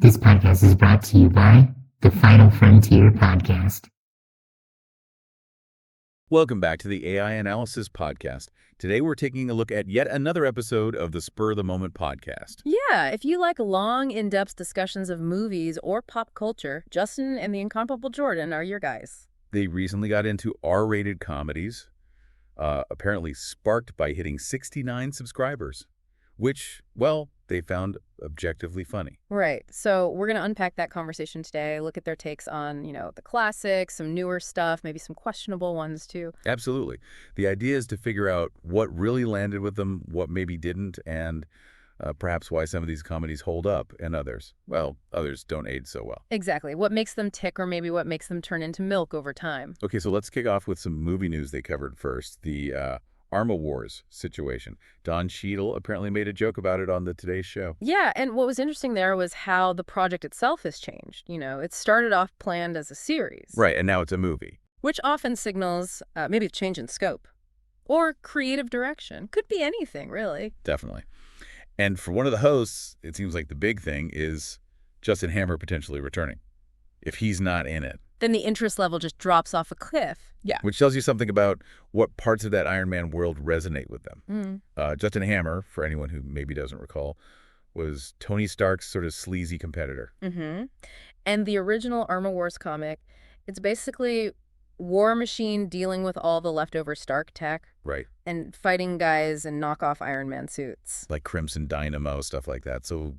This podcast is brought to you by the Final Frontier Podcast. Welcome back to the AI Analysis Podcast. Today we're taking a look at yet another episode of the Spur the Moment podcast. Yeah, if you like long, in-depth discussions of movies or pop culture, Justin and the incomparable Jordan are your guys. They recently got into R-rated comedies, apparently sparked by hitting 69 subscribers, which, well, they found objectively funny. Right, so we're going to unpack that conversation today, look at their takes on, the classics, some newer stuff, maybe some questionable ones too. Absolutely. The idea is to figure out what really landed with them, what maybe didn't, and perhaps why some of these comedies hold up and others don't age so well. Exactly. What makes them tick or maybe what makes them turn into milk over time. Okay, so let's kick off with some movie news they covered first. The Armor Wars situation. Don Cheadle apparently made a joke about it on the Today Show. Yeah, and what was interesting there was how the project itself has changed. It started off planned as a series. Right, and now it's a movie. Which often signals maybe a change in scope. Or creative direction. Could be anything, really. Definitely. And for one of the hosts, it seems like the big thing is Justin Hammer potentially returning. If he's not in it. Then the interest level just drops off a cliff. Yeah. Which tells you something about what parts of that Iron Man world resonate with them. Justin Hammer, for anyone who maybe doesn't recall, was Tony Stark's sort of sleazy competitor. And the original Armor Wars comic, it's basically War Machine dealing with all the leftover Stark tech. Right. And fighting guys in knockoff Iron Man suits. Like Crimson Dynamo, stuff like that. So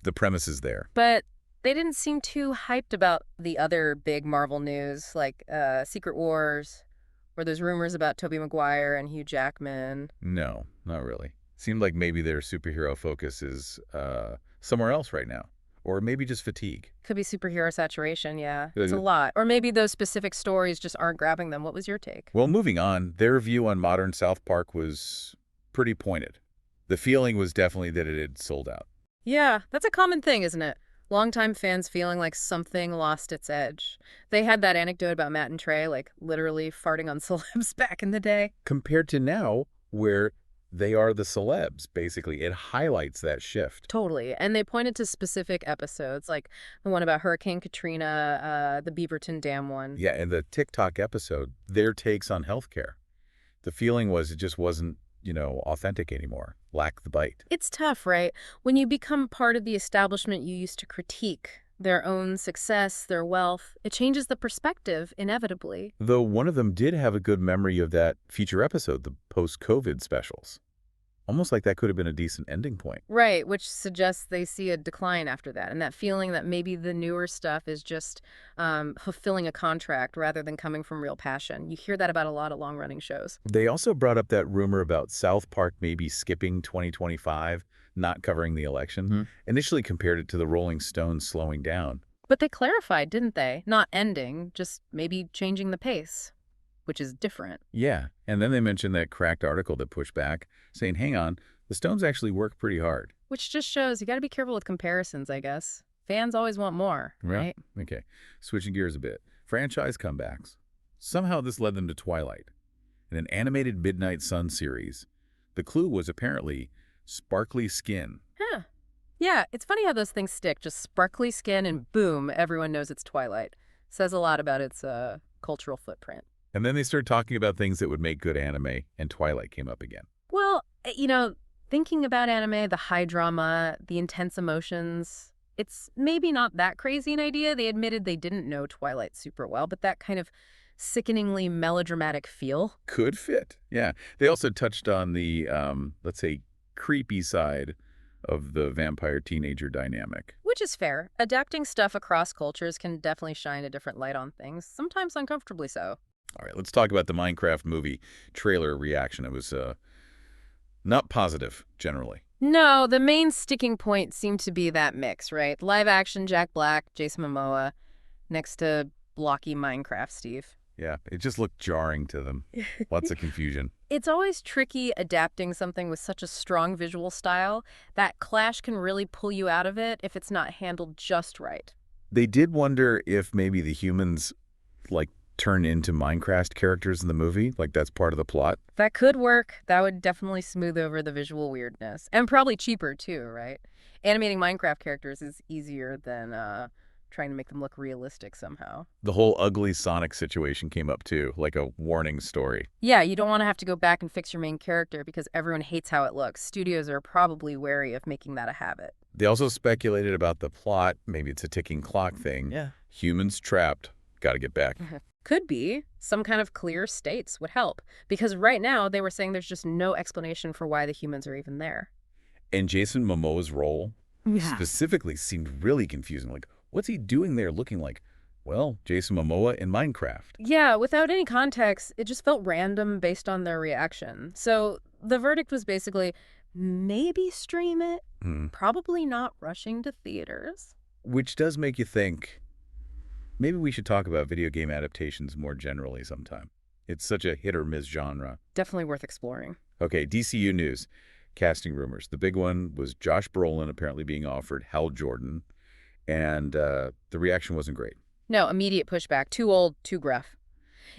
the premise is there. But they didn't seem too hyped about the other big Marvel news, like Secret Wars, or those rumors about Tobey Maguire and Hugh Jackman. No, not really. Seemed like maybe their superhero focus is somewhere else right now. Or maybe just fatigue. Could be superhero saturation, yeah. It's a lot. Or maybe those specific stories just aren't grabbing them. What was your take? Well, moving on, their view on modern South Park was pretty pointed. The feeling was definitely that it had sold out. Yeah, that's a common thing, isn't it? Longtime fans feeling like something lost its edge. They had that anecdote about Matt and Trey, like literally farting on celebs back in the day. Compared to now, where they are the celebs, basically. It highlights that shift. Totally. And they pointed to specific episodes, like the one about Hurricane Katrina, the Beaverton Dam one. Yeah, and the TikTok episode, their takes on healthcare. The feeling was it just wasn't, authentic anymore. Lacked the bite. It's tough, right? When you become part of the establishment you used to critique, their own success, their wealth, it changes the perspective, inevitably. Though one of them did have a good memory of that feature episode, the post-COVID specials. Almost like that could have been a decent ending point. Right, which suggests they see a decline after that, and that feeling that maybe the newer stuff is just fulfilling a contract rather than coming from real passion. You hear that about a lot of long-running shows. They also brought up that rumor about South Park maybe skipping 2025, not covering the election. Initially compared it to the Rolling Stones slowing down. But they clarified, didn't they? Not ending, just maybe changing the pace, which is different. Yeah, and then they mentioned that cracked article that pushed back, saying, hang on, the Stones actually work pretty hard. Which just shows you got to be careful with comparisons, I guess. Fans always want more, right? Okay, switching gears a bit. Franchise comebacks. Somehow this led them to Twilight. In an animated Midnight Sun series, the clue was apparently sparkly skin. Huh. Yeah, it's funny how those things stick. Just sparkly skin and boom, everyone knows it's Twilight. Says a lot about its cultural footprint. And then they started talking about things that would make good anime, and Twilight came up again. Well, thinking about anime, the high drama, the intense emotions, it's maybe not that crazy an idea. They admitted they didn't know Twilight super well, but that kind of sickeningly melodramatic feel could fit. Yeah. They also touched on the, let's say, creepy side of the vampire teenager dynamic. Which is fair. Adapting stuff across cultures can definitely shine a different light on things, sometimes uncomfortably so. All right, let's talk about the Minecraft movie trailer reaction. It was not positive, generally. No, the main sticking point seemed to be that mix, right? Live action Jack Black, Jason Momoa, next to blocky Minecraft Steve. Yeah, it just looked jarring to them. Lots of confusion. It's always tricky adapting something with such a strong visual style. That clash can really pull you out of it if it's not handled just right. They did wonder if maybe the humans, turn into Minecraft characters in the movie, like that's part of the plot. That could work. That would definitely smooth over the visual weirdness. And probably cheaper, too, right? Animating Minecraft characters is easier than trying to make them look realistic somehow. The whole ugly Sonic situation came up too, like a warning story. Yeah, you don't want to have to go back and fix your main character because everyone hates how it looks. Studios are probably wary of making that a habit. They also speculated about the plot. Maybe it's a ticking clock thing. Yeah. Humans trapped. Got to get back. Could be. Some kind of clear states would help. Because right now, they were saying there's just no explanation for why the humans are even there. And Jason Momoa's role specifically seemed really confusing. Like, what's he doing there looking like? Well, Jason Momoa in Minecraft. Yeah, without any context, it just felt random based on their reaction. So the verdict was basically, maybe stream it, probably not rushing to theaters. Which does make you think, maybe we should talk about video game adaptations more generally sometime. It's such a hit or miss genre. Definitely worth exploring. Okay, DCU news. Casting rumors. The big one was Josh Brolin apparently being offered Hal Jordan, and the reaction wasn't great. No, immediate pushback. Too old, too gruff.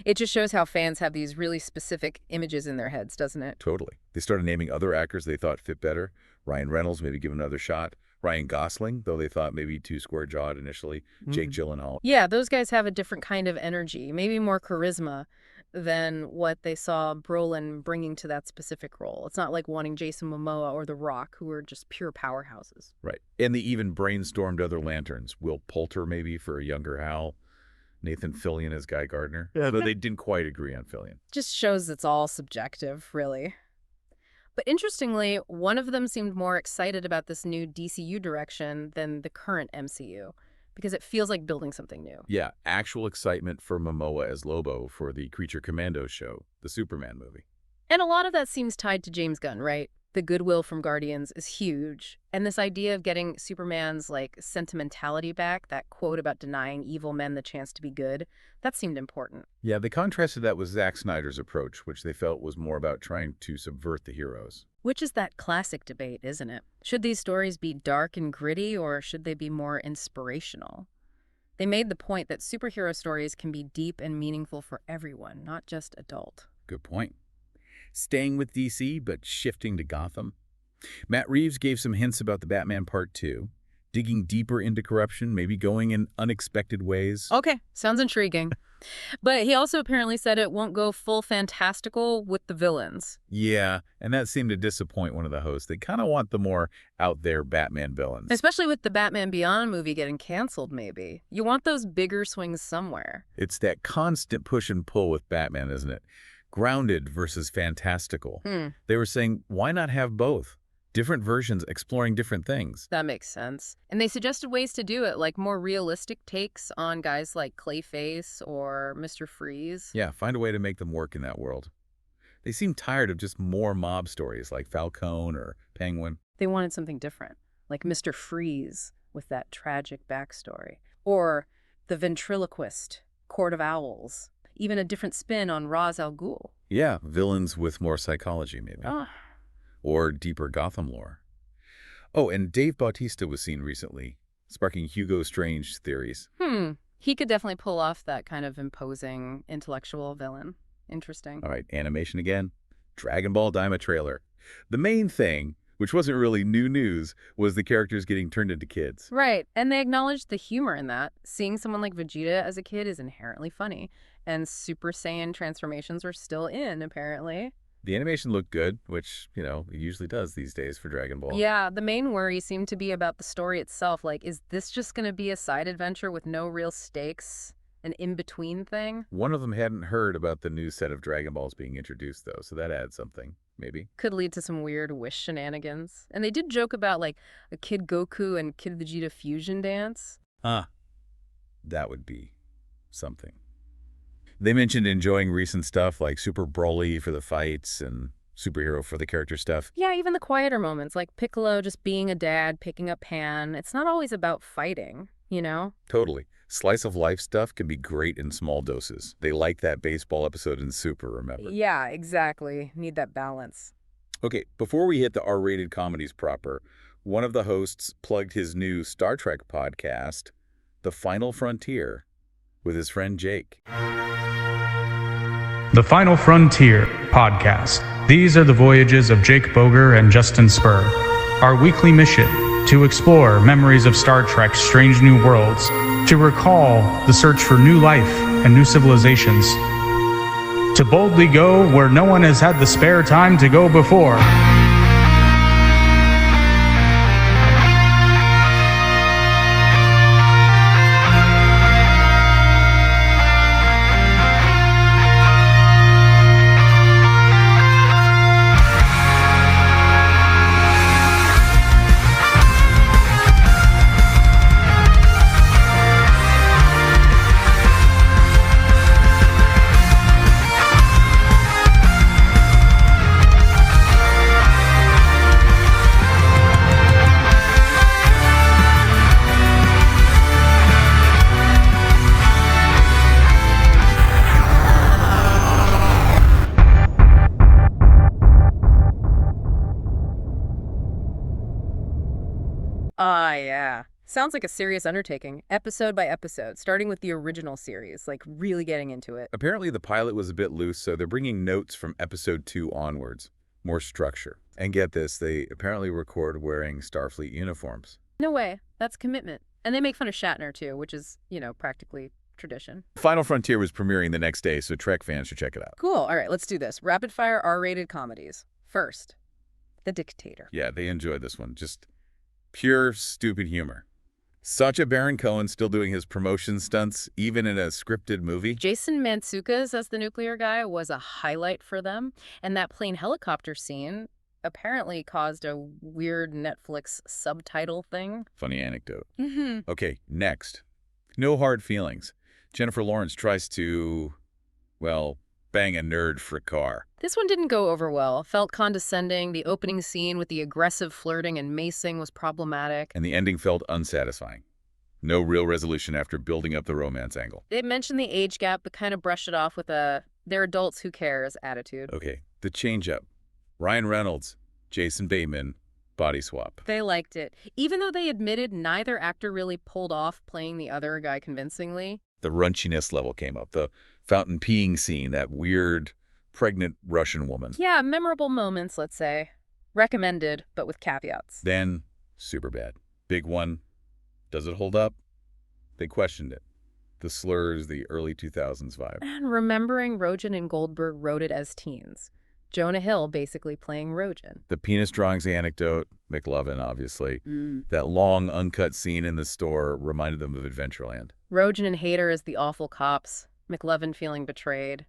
It just shows how fans have these really specific images in their heads, doesn't it? Totally. They started naming other actors they thought fit better. Ryan Reynolds, maybe give another shot. Ryan Gosling, though they thought maybe too square-jawed initially. Jake Gyllenhaal. Yeah, those guys have a different kind of energy, maybe more charisma than what they saw Brolin bringing to that specific role. It's not like wanting Jason Momoa or The Rock, who are just pure powerhouses. Right. And they even brainstormed other lanterns. Will Poulter, maybe, for a younger Hal. Nathan Fillion as Guy Gardner. Yeah. Though they didn't quite agree on Fillion. Just shows it's all subjective, really. But interestingly, one of them seemed more excited about this new DCU direction than the current MCU, because it feels like building something new. Yeah, actual excitement for Momoa as Lobo for the Creature Commandos show, the Superman movie. And a lot of that seems tied to James Gunn, right? The goodwill from Guardians is huge. And this idea of getting Superman's, sentimentality back, that quote about denying evil men the chance to be good, that seemed important. Yeah, they contrasted that with Zack Snyder's approach, which they felt was more about trying to subvert the heroes. Which is that classic debate, isn't it? Should these stories be dark and gritty, or should they be more inspirational? They made the point that superhero stories can be deep and meaningful for everyone, not just adult. Good point. Staying with DC, but shifting to Gotham. Matt Reeves gave some hints about the Batman Part 2, digging deeper into corruption, maybe going in unexpected ways. Okay, sounds intriguing. But he also apparently said it won't go full fantastical with the villains. Yeah, and that seemed to disappoint one of the hosts. They kind of want the more out-there Batman villains. Especially with the Batman Beyond movie getting canceled, maybe. You want those bigger swings somewhere. It's that constant push and pull with Batman, isn't it? Grounded versus fantastical. They were saying, why not have both? Different versions exploring different things. That makes sense. And they suggested ways to do it, like more realistic takes on guys like Clayface or Mr. Freeze. Yeah, find a way to make them work in that world. They seem tired of just more mob stories like Falcone or Penguin. They wanted something different, like Mr. Freeze with that tragic backstory. Or the ventriloquist, Court of Owls. Even a different spin on Ra's al Ghul. Yeah, villains with more psychology, maybe. Or deeper Gotham lore. Oh, and Dave Bautista was seen recently, sparking Hugo Strange theories. He could definitely pull off that kind of imposing intellectual villain. Interesting. All right, animation again. Dragon Ball Daima trailer. The main thing, which wasn't really new news, was the characters getting turned into kids. Right, and they acknowledged the humor in that. Seeing someone like Vegeta as a kid is inherently funny. And Super Saiyan transformations are still in, apparently. The animation looked good, which, it usually does these days for Dragon Ball. Yeah, the main worry seemed to be about the story itself. Like, is this just going to be a side adventure with no real stakes? An in-between thing? One of them hadn't heard about the new set of Dragon Balls being introduced, though, so that adds something, maybe. Could lead to some weird Wish shenanigans. And they did joke about, a Kid Goku and Kid Vegeta fusion dance. That would be something. They mentioned enjoying recent stuff like Super Broly for the fights and Superhero for the character stuff. Yeah, even the quieter moments, like Piccolo just being a dad, picking up Pan. It's not always about fighting, Totally. Slice of life stuff can be great in small doses. They like that baseball episode in Super, remember? Yeah, exactly. Need that balance. Okay, before we hit the R-rated comedies proper, one of the hosts plugged his new Star Trek podcast, The Final Frontier, with his friend Jake. The Final Frontier podcast. These are the voyages of Jake Boger and Justin Spurr. Our weekly mission: to explore memories of Star Trek's strange new worlds, to recall the search for new life and new civilizations, to boldly go where no one has had the spare time to go before. Yeah. Sounds like a serious undertaking, episode by episode, starting with the original series, like really getting into it. Apparently the pilot was a bit loose, so they're bringing notes from episode 2 onwards. More structure. And get this, they apparently record wearing Starfleet uniforms. No way. That's commitment. And they make fun of Shatner, too, which is, practically tradition. Final Frontier was premiering the next day, so Trek fans should check it out. Cool. All right, let's do this. Rapid-fire R-rated comedies. First, The Dictator. Yeah, they enjoyed this one. Just pure stupid humor. Sacha Baron Cohen still doing his promotion stunts, even in a scripted movie. Jason Mantzoukas as the nuclear guy was a highlight for them, and that plane helicopter scene apparently caused a weird Netflix subtitle thing. Funny anecdote. Mm-hmm. Okay, next. No Hard Feelings. Jennifer Lawrence tries to, well, bang a nerd for a car. This one didn't go over well. Felt condescending. The opening scene with the aggressive flirting and macing was problematic. And the ending felt unsatisfying. No real resolution after building up the romance angle. They mentioned the age gap, but kind of brushed it off with a "they're adults, who cares" attitude. Okay, the change-up. Ryan Reynolds, Jason Bateman, body swap. They liked it. Even though they admitted neither actor really pulled off playing the other guy convincingly. The runchiness level came up. The fountain peeing scene, that weird pregnant Russian woman. Yeah, memorable moments, let's say. Recommended, but with caveats. Then, Superbad. Big one. Does it hold up? They questioned it. The slurs, the early 2000s vibe. And remembering Rogen and Goldberg wrote it as teens. Jonah Hill basically playing Rogen. The penis drawings anecdote, McLovin, obviously. That long, uncut scene in the store reminded them of Adventureland. Rogen and Hader as the awful cops. McLovin feeling betrayed.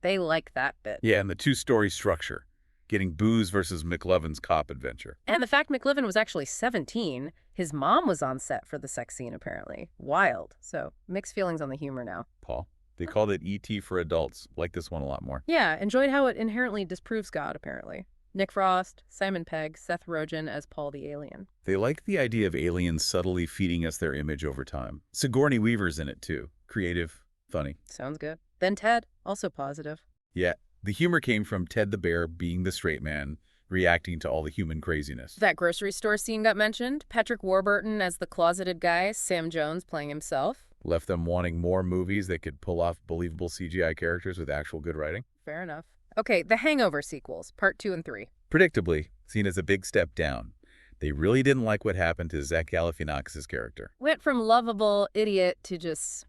They like that bit. Yeah, and the two-story structure. Getting Booze versus McLovin's cop adventure. And the fact McLovin was actually 17, his mom was on set for the sex scene, apparently. Wild. So, mixed feelings on the humor now. Paul, they called it E.T. for adults. Like this one a lot more. Yeah, enjoyed how it inherently disproves God, apparently. Nick Frost, Simon Pegg, Seth Rogen as Paul the Alien. They like the idea of aliens subtly feeding us their image over time. Sigourney Weaver's in it, too. Creative, funny. Sounds good. Then Ted, also positive. Yeah, the humor came from Ted the Bear being the straight man, reacting to all the human craziness. That grocery store scene got mentioned. Patrick Warburton as the closeted guy, Sam Jones playing himself. Left them wanting more movies that could pull off believable CGI characters with actual good writing. Fair enough. Okay, the Hangover sequels, part 2 and 3. Predictably, seen as a big step down. They really didn't like what happened to Zach Galifianakis' character. Went from lovable idiot to just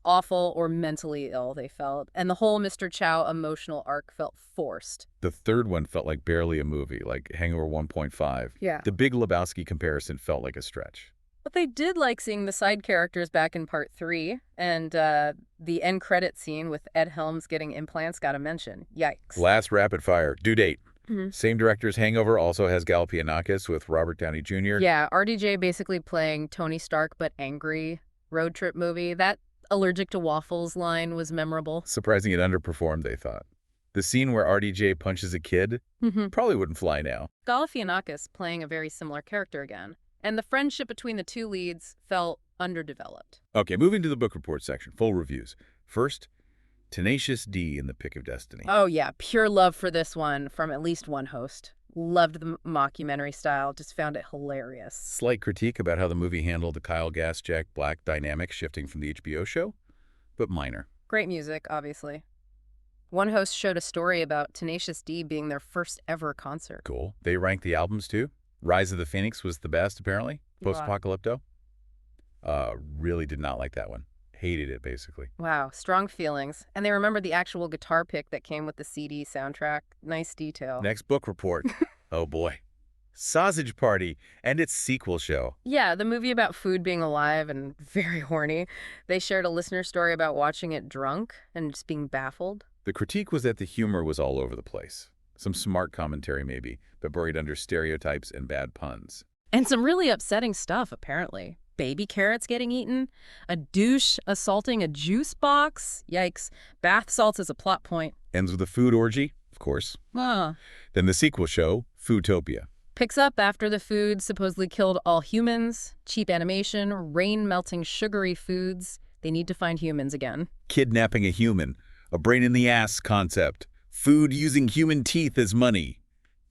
awful or mentally ill, they felt. And the whole Mr. Chow emotional arc felt forced. The third one felt like barely a movie, like Hangover 1.5. Yeah. The Big Lebowski comparison felt like a stretch. But they did like seeing the side characters back in part 3, and the end credit scene with Ed Helms getting implants got a mention. Yikes. Last rapid fire. Due date. Mm-hmm. Same director's Hangover also has Galifianakis with Robert Downey Jr. Yeah, RDJ basically playing Tony Stark but angry. Road trip movie. That allergic to waffles line was memorable. Surprising it underperformed, they thought. The scene where RDJ punches a kid probably wouldn't fly now. Galifianakis playing a very similar character again. And the friendship between the two leads felt underdeveloped. Okay, moving to the book report section. Full reviews. First, Tenacious D in the Pick of Destiny. Oh yeah, pure love for this one from at least one host. Loved the mockumentary style, just found it hilarious. Slight critique about how the movie handled the Kyle Gass, Jack Black dynamic shifting from the HBO show, but minor. Great music, obviously. One host showed a story about Tenacious D being their first ever concert. Cool. They ranked the albums too. Rise of the Phoenix was the best, apparently. Wow. Post-apocalypto. Really did not like that one. Hated it, basically. Wow, strong feelings. And they remembered the actual guitar pick that came with the CD soundtrack. Nice detail. Next book report. Oh, boy. Sausage Party and its sequel show. Yeah, the movie about food being alive and very horny. They shared a listener story about watching it drunk and just being baffled. The critique was that the humor was all over the place. Some smart commentary, maybe, but buried under stereotypes and bad puns. And some really upsetting stuff, apparently. Baby carrots getting eaten, a douche assaulting a juice box. Yikes. Bath salts as a plot point. Ends with a food orgy, of course. Then the sequel show, Foodtopia. Picks up after the food supposedly killed all humans. Cheap animation, rain-melting sugary foods. They need to find humans again. Kidnapping a human. A brain-in-the-ass concept. Food using human teeth as money.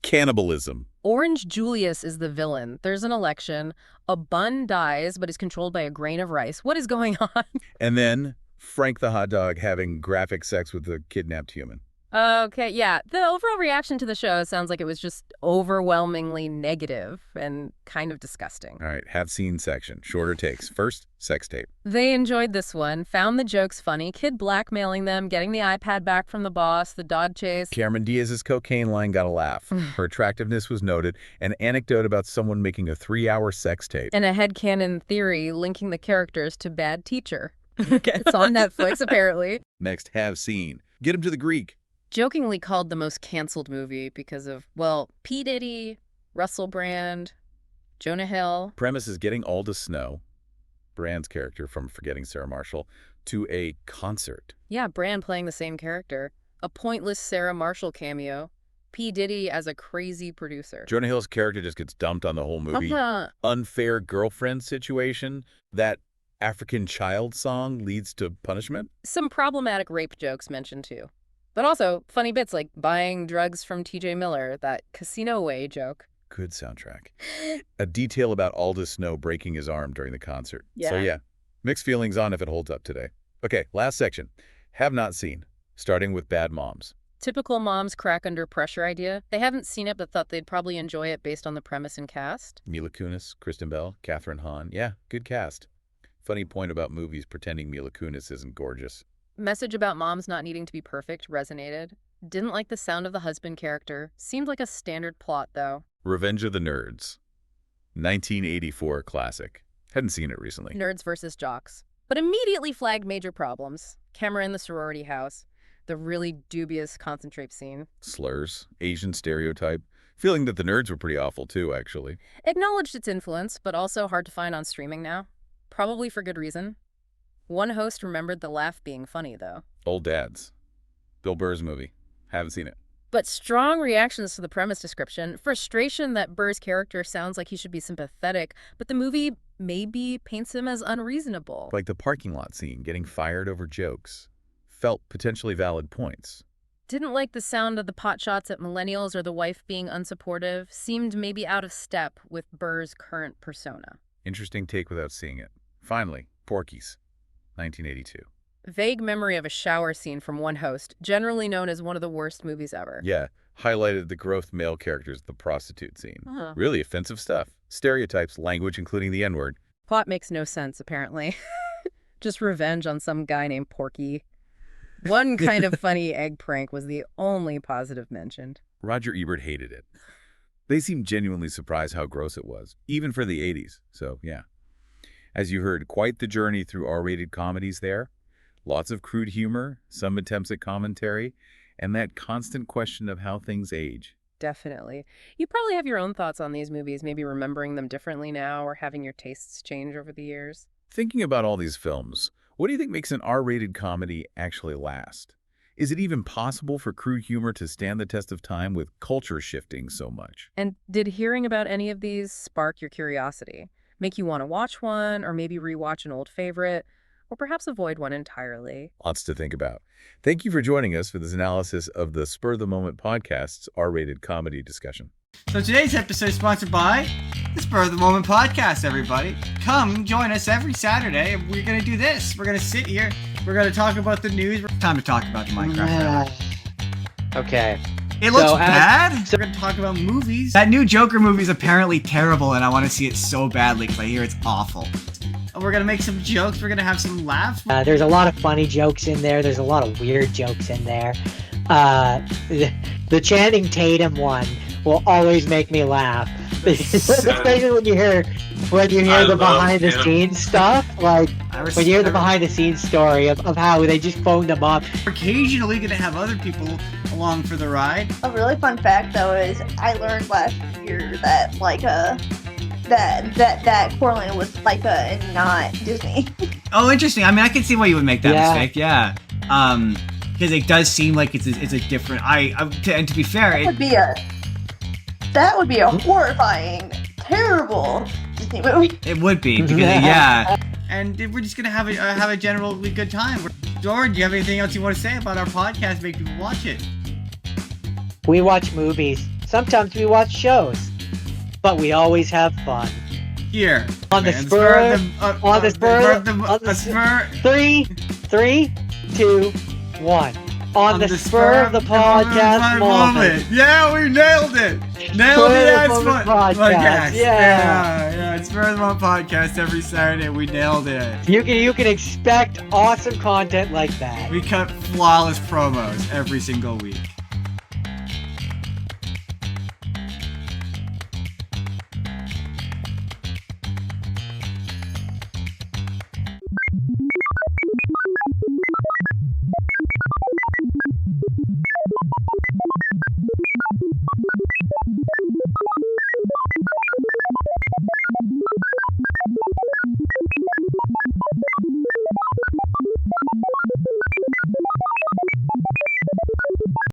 Cannibalism. Orange Julius is the villain. There's an election. A bun dies but is controlled by a grain of rice. What is going on? And then Frank the hot dog having graphic sex with a kidnapped human. Okay, yeah. The overall reaction to the show sounds like it was just overwhelmingly negative and kind of disgusting. All right, have seen section. Shorter takes. First, sex tape. They enjoyed this one, found the jokes funny, kid blackmailing them, getting the iPad back from the boss, the dog chase. Cameron Diaz's cocaine line got a laugh. Her attractiveness was noted. An anecdote about someone making a 3-hour sex tape. And a headcanon theory linking the characters to Bad Teacher. It's on Netflix, apparently. Next, have seen. Get him to the Greek. Jokingly called the most canceled movie because of, well, P. Diddy, Russell Brand, Jonah Hill. Premise is getting Aldous Snow, Brand's character from Forgetting Sarah Marshall, to a concert. Yeah, Brand playing the same character. A pointless Sarah Marshall cameo. P. Diddy as a crazy producer. Jonah Hill's character just gets dumped on the whole movie. Unfair girlfriend situation. That African child song leads to punishment. Some problematic rape jokes mentioned too. But also funny bits like buying drugs from TJ Miller, that Casino Way joke. Good soundtrack. A detail about Aldous Snow breaking his arm during the concert. Yeah. So yeah, mixed feelings on if it holds up today. Okay, last section. Have not seen. Starting with Bad Moms. Typical mom's crack under pressure idea. They haven't seen it but thought they'd probably enjoy it based on the premise and cast. Mila Kunis, Kristen Bell, Katherine Hahn. Yeah, good cast. Funny point about movies pretending Mila Kunis isn't gorgeous. Message about moms not needing to be perfect resonated. Didn't like the sound of the husband character. Seemed like a standard plot, though. Revenge of the Nerds. 1984 classic. Hadn't seen it recently. Nerds versus jocks. But immediately flagged major problems. Camera in the sorority house. The really dubious concentrate scene. Slurs. Asian stereotype. Feeling that the nerds were pretty awful, too, actually. Acknowledged its influence, but also hard to find on streaming now. Probably for good reason. One host remembered the laugh being funny, though. Old Dads. Bill Burr's movie. Haven't seen it. But strong reactions to the premise description. Frustration that Burr's character sounds like he should be sympathetic, but the movie maybe paints him as unreasonable. Like the parking lot scene, getting fired over jokes. Felt potentially valid points. Didn't like the sound of the pot shots at millennials or the wife being unsupportive. Seemed maybe out of step with Burr's current persona. Interesting take without seeing it. Finally, Porky's. 1982. Vague memory of a shower scene from one host, generally known as one of the worst movies ever. Yeah, highlighted the growth male characters, the prostitute scene. Really offensive stuff. Stereotypes, language, including the N-word. Plot makes no sense, apparently. Just revenge on some guy named Porky. One kind of funny egg prank was the only positive mentioned. Roger Ebert hated it. They seemed genuinely surprised how gross it was, even for the 80s, so yeah. As you heard, quite the journey through R-rated comedies there. Lots of crude humor, some attempts at commentary, and that constant question of how things age. Definitely. You probably have your own thoughts on these movies, maybe remembering them differently now or having your tastes change over the years. Thinking about all these films, what do you think makes an R-rated comedy actually last? Is it even possible for crude humor to stand the test of time with culture shifting so much? And did hearing about any of these spark your curiosity? Make you want to watch one, or maybe rewatch an old favorite, or perhaps avoid one entirely? Lots to think about. Thank you for joining us for this analysis of the Spur of the Moment podcast's R-rated comedy discussion. So today's episode is sponsored by the Spur of the Moment podcast, everybody. Come join us every Saturday, and we're going to do this. We're going to sit here. We're going to talk about the news. Time to talk about the Minecraft. Okay, It looks So, bad. We're gonna talk about movies. That new Joker movie is apparently terrible, and I want to see it so badly because I hear it's awful. We're gonna make some jokes. We're gonna have some laughs. There's a lot of funny jokes in there. There's a lot of weird jokes in there. The Channing Tatum one will always make me laugh, especially when you hear the behind the scenes stuff. Like when you hear the behind the scenes story of how they just phoned them up. We're occasionally gonna have other people along for the ride. A really fun fact though is I learned last year that like that Coraline was like and not Disney. Oh, interesting. I mean, I can see why you would make that Yeah. mistake. Yeah. Because it does seem like it's a different. And to be fair, That would be a horrifying, terrible Disney movie. it would be because yeah. And we're just gonna have a generally good time. George, do you have anything else you want to say about our podcast? Make people watch it. We watch movies. Sometimes we watch shows, but we always have fun. Here On the spur, on the spur, 3, 2, 1. On the spur of the podcast moment. Yeah, we nailed it. Nailed Spur it. of At the moment podcast. Yeah. It's Spur of the Moment podcast every Saturday. We nailed it. You can expect awesome content like that. We cut flawless promos every single week.